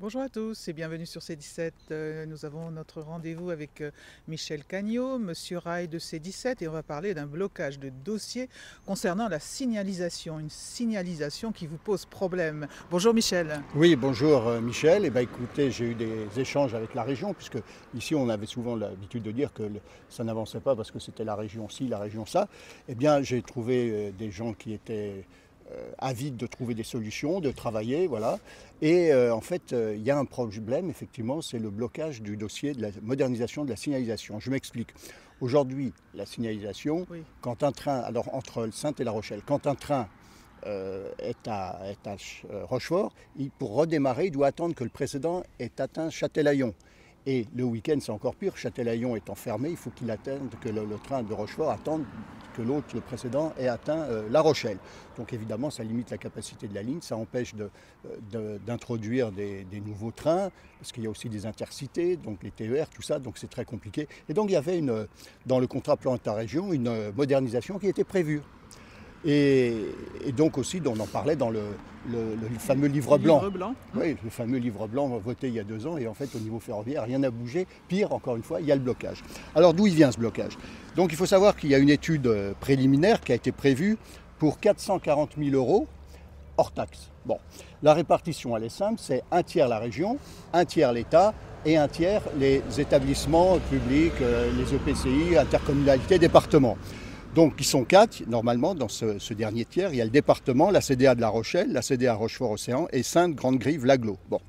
Bonjour à tous et bienvenue sur C17. Nous avons notre rendez-vous avec Michel Cagnot, Monsieur Rail de C17, et on va parler d'un blocage de dossier concernant la signalisation, une signalisation qui vous pose problème. Bonjour Michel. Oui, bonjour Michel. Eh ben, écoutez, j'ai eu des échanges avec la région, puisque ici on avait souvent l'habitude de dire que ça n'avançait pas parce que c'était la région ci, la région ça. Eh bien, j'ai trouvé des gens qui étaient avides de trouver des solutions, de travailler, voilà. Et en fait, il y a un problème, effectivement, c'est le blocage du dossier de la modernisation de la signalisation. Je m'explique. Aujourd'hui, la signalisation, Oui. quand un train, alors entre Saintes et La Rochelle, quand un train est à Rochefort, pour redémarrer, il doit attendre que le précédent ait atteint Châtelaillon. Et le week-end, c'est encore pire, Châtelaillon étant fermé, il faut qu'il attende, que le train de Rochefort attende que l'autre, le précédent, ait atteint La Rochelle. Donc évidemment, ça limite la capacité de la ligne, ça empêche d'introduire des nouveaux trains, parce qu'il y a aussi des intercités, donc les TER, tout ça, donc c'est très compliqué. Et donc il y avait dans le contrat plan État-région une modernisation qui était prévue. Et donc aussi, on en parlait dans le fameux livre blanc. Livre blanc. Oui, le fameux livre blanc voté il y a 2 ans, et en fait au niveau ferroviaire, rien n'a bougé. Pire, encore une fois, il y a le blocage. Alors d'où il vient ce blocage? Donc il faut savoir qu'il y a une étude préliminaire qui a été prévue pour 440 000 euros hors taxe. Bon, la répartition elle est simple, c'est un tiers la région, un tiers l'État et un tiers les établissements publics, les EPCI, intercommunalités, départements. Donc ils sont 4 normalement dans ce dernier tiers. Il y a le département, la CDA de La Rochelle, la CDA Rochefort-Océan et Sainte-Grande-Grive-Laglo. Bon.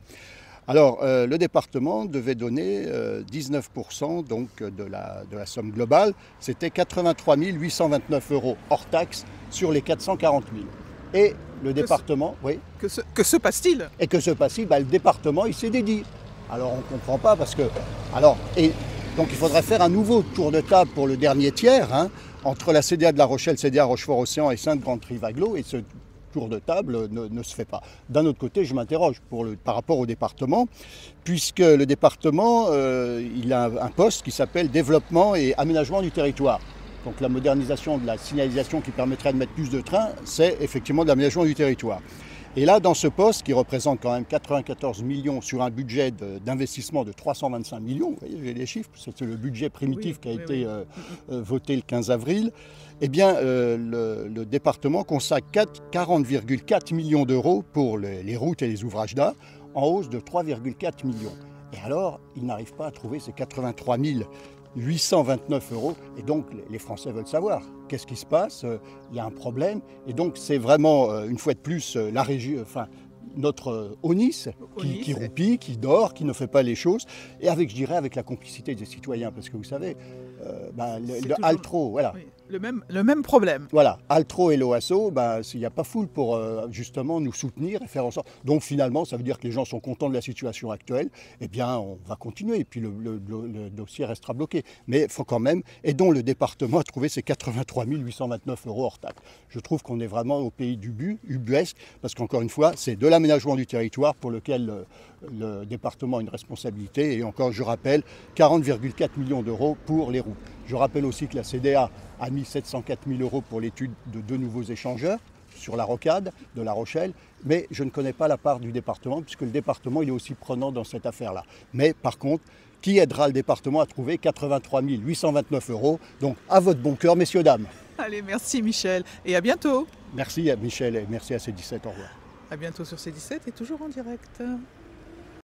Alors le département devait donner 19% donc, de la somme globale. C'était 83 829 euros hors taxe sur les 440 000. Et le département, oui. Que se passe-t-il? Et que se passe-t-il? Le département, il s'est dédié. Alors on ne comprend pas parce que... Alors, donc il faudrait faire un nouveau tour de table pour le dernier tiers, hein, entre la CDA de La Rochelle, CDA Rochefort-Océan et Sainte-Grande-Grive-Laglo, et ce tour de table ne se fait pas. D'un autre côté, je m'interroge par rapport au département, puisque le département, il a un poste qui s'appelle Développement et Aménagement du territoire. Donc la modernisation de la signalisation qui permettrait de mettre plus de trains, c'est effectivement de l'aménagement du territoire. Et là, dans ce poste, qui représente quand même 94 millions sur un budget d'investissement de 325 millions, vous voyez, j'ai les chiffres, c'est le budget primitif qui a été voté le 15 avril, eh bien, le département consacre 40,4 millions d'euros pour les routes et les ouvrages d'art, en hausse de 3,4 millions. Et alors, il n'arrive pas à trouver ces 83 829 euros. Et donc, les Français veulent savoir qu'est-ce qui se passe. Il y a un problème. Et donc, c'est vraiment, une fois de plus, la région, enfin, notre ONIS qui roupille, qui dort, qui ne fait pas les choses. Et je dirais, avec la complicité des citoyens. Parce que vous savez, le Altro, voilà. Oui, le même problème. Voilà, Altro et l'OASO, il n'y a pas foule pour justement nous soutenir et faire en sorte. Donc finalement, ça veut dire que les gens sont contents de la situation actuelle. Eh bien, on va continuer et puis le dossier restera bloqué. Mais il faut quand même, aidons le département à trouver ces 83 829 euros hors taxe. Je trouve qu'on est vraiment au pays du ubuesque, parce qu'encore une fois, c'est de l'aménagement du territoire pour lequel le département a une responsabilité. Et encore, je rappelle, 40,4 millions d'euros pour les routes. Je rappelle aussi que la CDA a mis 704 000 euros pour l'étude de 2 nouveaux échangeurs sur la rocade de La Rochelle, mais je ne connais pas la part du département, puisque le département il est aussi prenant dans cette affaire-là. Mais par contre, qui aidera le département à trouver 83 829 euros? Donc à votre bon cœur, messieurs, dames. Allez, merci Michel et à bientôt. Merci à Michel et merci à C17, au revoir. À bientôt sur C17 et toujours en direct.